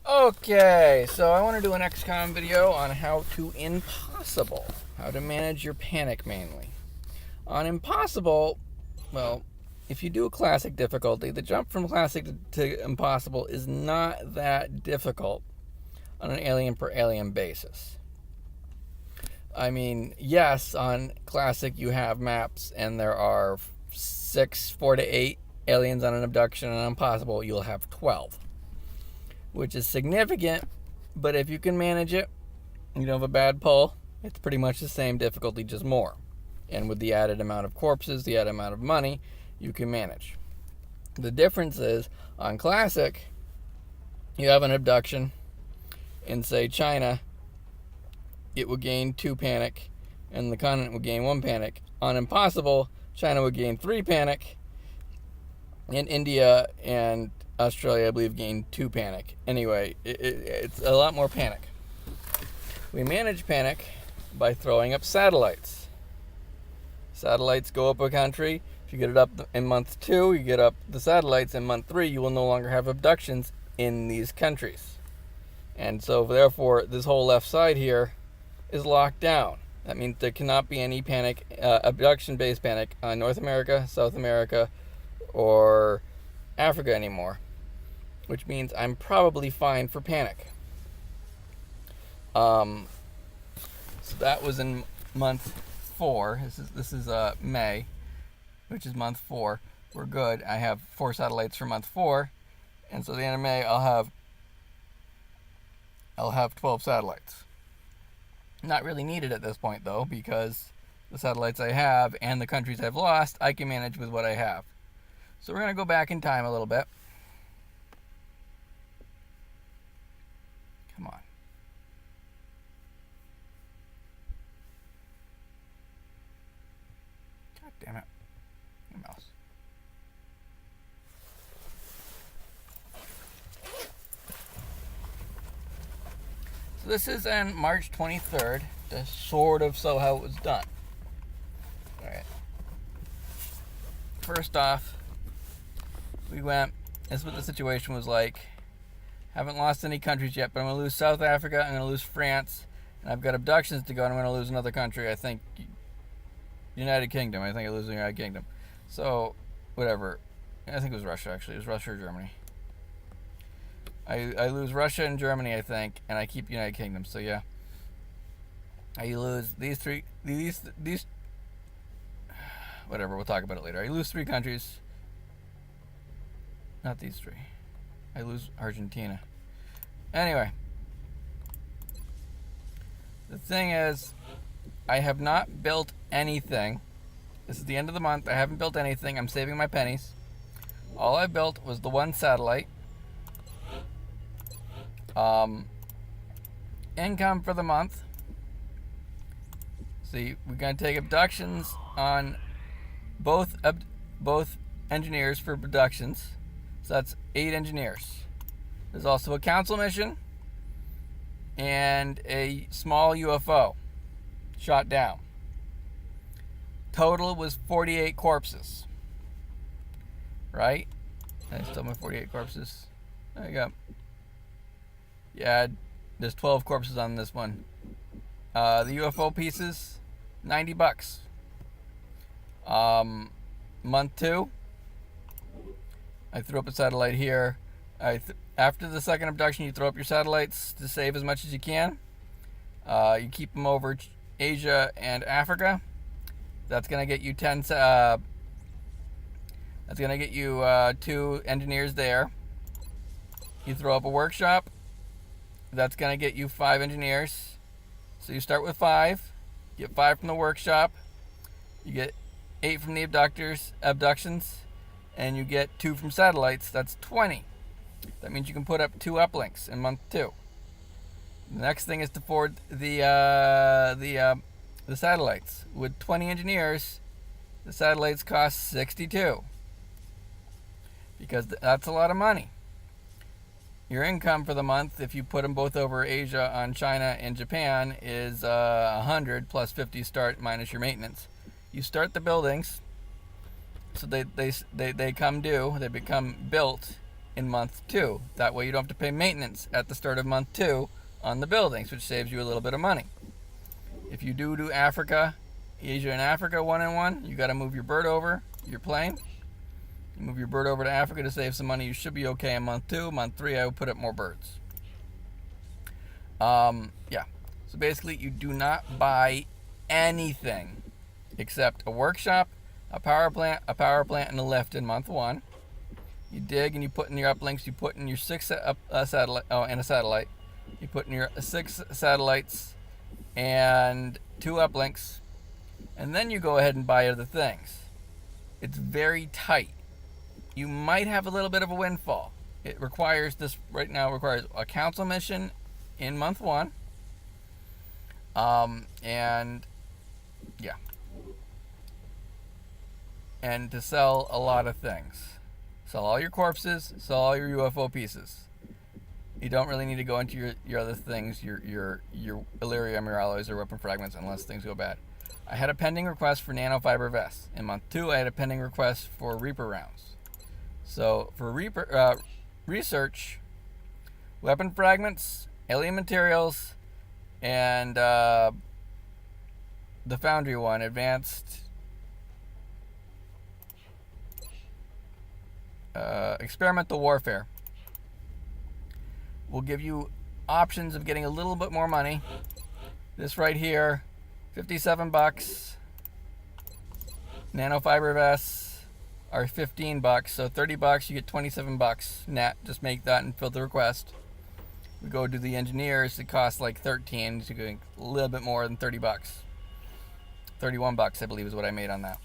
Okay, so I want to do an XCOM video on how to manage your panic mainly. On impossible, well, if you do a classic difficulty, the jump from classic to impossible is not that difficult on an alien per alien basis. I mean, yes, on classic you have maps and there are 4 to 8 aliens on an abduction, and on impossible you'll have 12. Which is significant, but if you can manage it, you don't have a bad pull, it's pretty much the same difficulty, just more. And with the added amount of corpses, the added amount of money, you can manage. The difference is, on Classic, you have an abduction in, say, China, it would gain 2 panic, and the continent would gain 1 panic. On Impossible, China would gain 3 panic, and India and Australia, I believe, gained 2 panic. Anyway, it's a lot more panic. We manage panic by throwing up satellites. Satellites go up a country. If you get it up in month 2, you get up the satellites in month 3, you will no longer have abductions in these countries. And so, therefore, this whole left side here is locked down. That means there cannot be any panic, abduction-based panic on North America, South America, or Africa anymore, which means I'm probably fine for panic. So that was in month 4. This is May, which is month 4. We're good. I have 4 satellites for month 4, and so at the end of May I'll have 12 satellites. Not really needed at this point though, because the satellites I have and the countries I've lost, I can manage with what I have. So we're going to go back in time a little bit. Come on. God damn it. Your mouse. So this is on March 23rd, to sort of show how it was done. Alright. First off, we went, this is what the situation was like. Haven't lost any countries yet, but I'm going to lose South Africa, I'm going to lose France, and I've got abductions to go, and I'm going to lose another country, I think United Kingdom. I think I lose the United Kingdom. So, whatever. I think it was Russia, actually. It was Russia or Germany. I lose Russia and Germany, I think, and I keep United Kingdom, so yeah. I lose these whatever, we'll talk about it later. I lose 3 countries. Not these 3. I lose Argentina. Anyway. The thing is, I have not built anything. This is the end of the month. I haven't built anything. I'm saving my pennies. All I built was the 1 satellite. Income for the month. See, we're going to take abductions on both engineers for abductions. So that's 8 engineers. There's also a council mission and a small UFO shot down. Total was 48 corpses. Right? I still have 48 corpses. There you go. Yeah, there's 12 corpses on this one. The UFO pieces, $90. Month 2, I threw up a satellite here. After the second abduction, you throw up your satellites to save as much as you can. You keep them over Asia and Africa. That's gonna get you 10. That's gonna get you 2 engineers there. You throw up a workshop. That's gonna get you 5 engineers. So you start with 5. Get 5 from the workshop. You get 8 from the abductions, and you get 2 from satellites. That's 20. That means you can put up 2 uplinks in month 2. The next thing is to forward the satellites. With 20 engineers, the satellites cost 62, because that's a lot of money. Your income for the month, if you put them both over Asia on China and Japan, is 100 plus 50 start minus your maintenance. You start the buildings, so they come due, they become built in month 2. That way you don't have to pay maintenance at the start of month 2 on the buildings, which saves you a little bit of money. If you do Africa, Asia and Africa 1-in-1, you got to move your bird over your plane. You move your bird over to Africa to save some money. You should be okay in month 2. Month 3, I would put up more birds. Yeah. So basically, you do not buy anything except a workshop, a power plant, and a lift in month 1. You dig and you put in your uplinks. You put in your 6 satellite, and a satellite. You put in your 6 satellites and 2 uplinks, and then you go ahead and buy other things. It's very tight. You might have a little bit of a windfall. It requires right now requires a council mission in month 1. And yeah. And to sell a lot of things. Sell all your corpses, sell all your UFO pieces. You don't really need to go into your other things, your Illyria Muralloys or weapon fragments, unless things go bad. I had a pending request for nanofiber vests. In month 2, I had a pending request for Reaper rounds. So for Reaper research, weapon fragments, alien materials, and the Foundry one, advanced experimental warfare, will give you options of getting a little bit more money. This right here, $57. Nanofiber vests are $15, so $30 you get $27 net. Just make that and fill the request. We go to the engineers, it costs like $13, so you're a little bit more than $30. $31 I believe is what I made on that.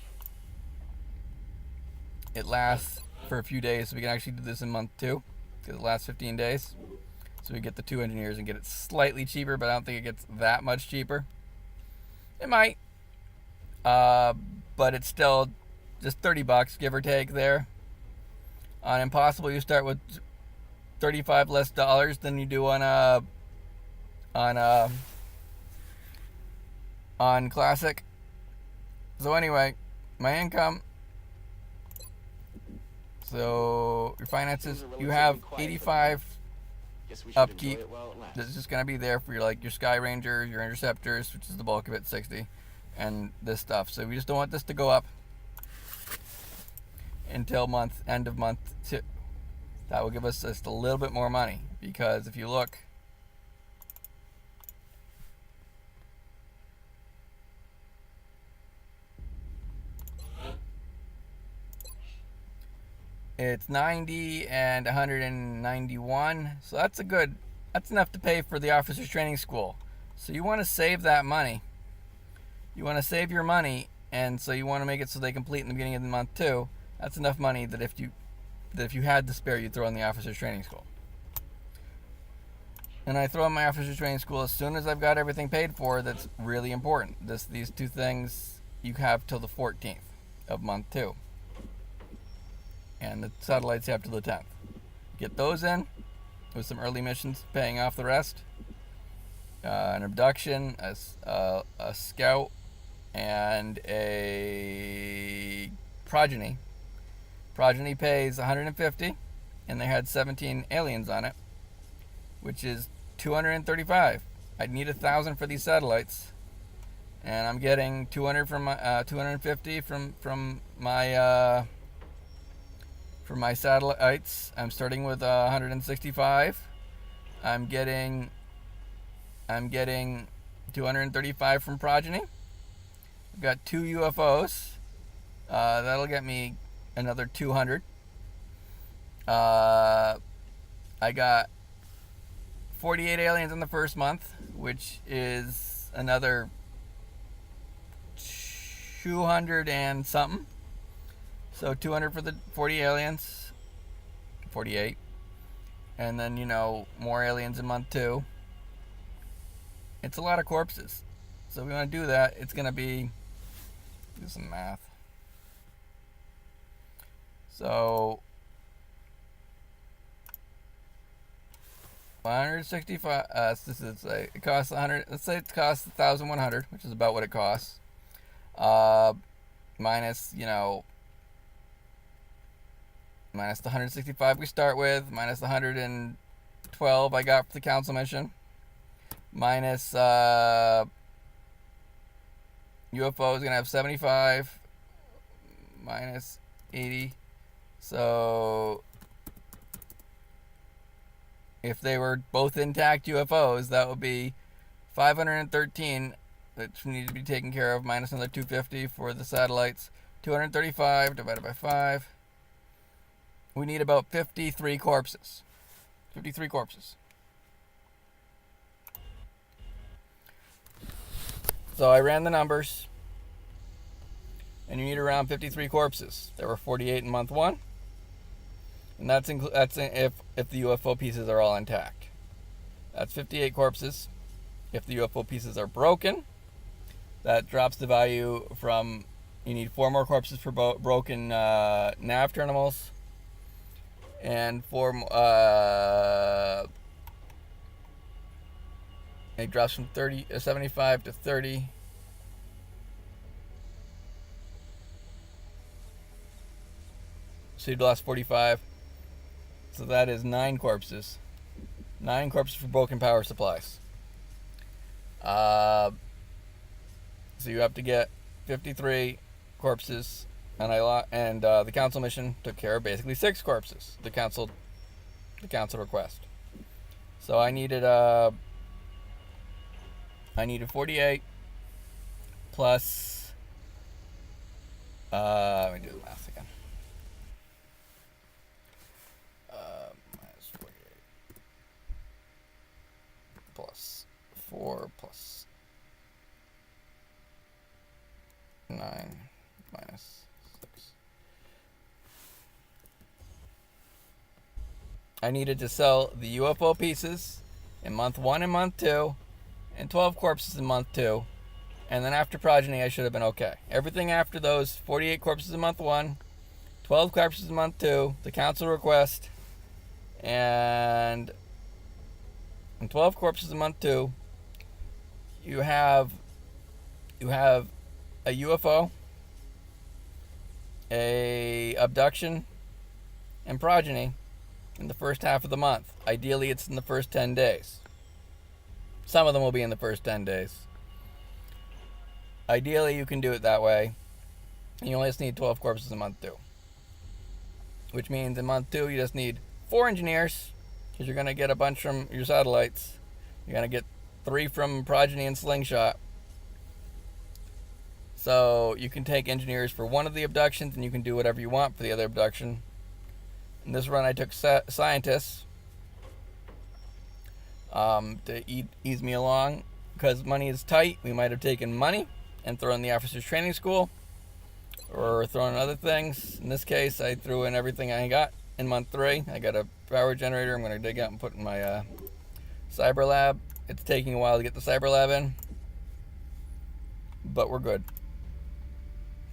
It lasts for a few days, so we can actually do this in month 2 because it lasts 15 days. So we get the 2 engineers and get it slightly cheaper, but I don't think it gets that much cheaper. It might, but it's still just $30, give or take there. On Impossible, you start with $35 less than you do on Classic. So anyway, my income. So your finances, you have 85 upkeep. This is just gonna be there for your Sky Rangers, your Interceptors, which is the bulk of it, 60, and this stuff. So we just don't want this to go up until end of month 2. That will give us just a little bit more money, because if you look, it's 90 and 191, so that's enough to pay for the officers training school. So you want to save that money. You want to save your money, and so you want to make it so they complete in the beginning of the month 2. That's enough money that if you had to spare, you'd throw in the officers training school. And I throw in my officers training school as soon as I've got everything paid for. That's really important. These 2 things you have till the 14th of month 2. And the satellites have till the 10th. Get those in with some early missions paying off the rest. An abduction, a scout, and a progeny. Progeny pays 150, and they had 17 aliens on it, which is 235. I'd need 1,000 for these satellites, and I'm getting 200 from 250 from my for my satellites. I'm starting with 165. I'm getting 235 from progeny. I've got 2 UFOs. That'll get me another 200. I got 48 aliens in the first month, which is another 200 and something. So 200 for the 40 aliens. 48. And then, more aliens in month 2. It's a lot of corpses. So if we want to do that, it's going to be, do some math. So 165. It costs 100. Let's say it costs 1,100, which is about what it costs. Minus, minus the 165 we start with, minus the 112 I got for the council mission, minus UFO is going to have 75, minus 80. So if they were both intact UFOs, that would be 513, which need to be taken care of, minus another 250 for the satellites. 235 divided by 5. We need about 53 corpses. 53 corpses. So I ran the numbers, and you need around 53 corpses. There were 48 in month 1, and that's if the UFO pieces are all intact. That's 58 corpses. If the UFO pieces are broken, that drops the value from, you need 4 more corpses for broken nav terminals, and 4 it drops from 75 to 30. So you'd lost 45. So that is 9 corpses. 9 corpses for broken power supplies. So you have to get 53 corpses, and the council mission took care of basically 6 corpses. The council request. So I needed 48 plus. Let me do the math again. Minus 48 plus 4 plus 9 minus 6. I needed to sell the UFO pieces in month 1 and month 2, and 12 corpses in month 2, and then after progeny I should have been okay. Everything after those, 48 corpses in month 1, 12 corpses in month 2, the council request, and 12 corpses in month 2, you have a UFO, a abduction, and progeny in the first half of the month. Ideally, it's in the first 10 days. Some of them will be in the first 10 days. Ideally, you can do it that way. You only just need 12 corpses in month 2. Which means in month 2, you just need 4 engineers, because you're going to get a bunch from your satellites. You're going to get 3 from progeny and Slingshot. So you can take engineers for one of the abductions, and you can do whatever you want for the other abduction. In this run, I took scientists to ease me along. Because money is tight, we might have taken money and thrown in the officers training school, or thrown in other things. In this case, I threw in everything I got in month 3. I got a power generator I'm going to dig out and put in my cyber lab. It's taking a while to get the cyber lab in, but we're good.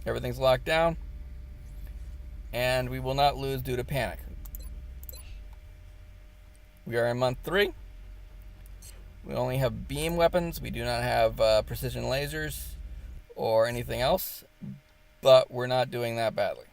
Everything's locked down, and we will not lose due to panic. We are in month 3. We only have beam weapons. We do not have precision lasers or anything else, but we're not doing that badly.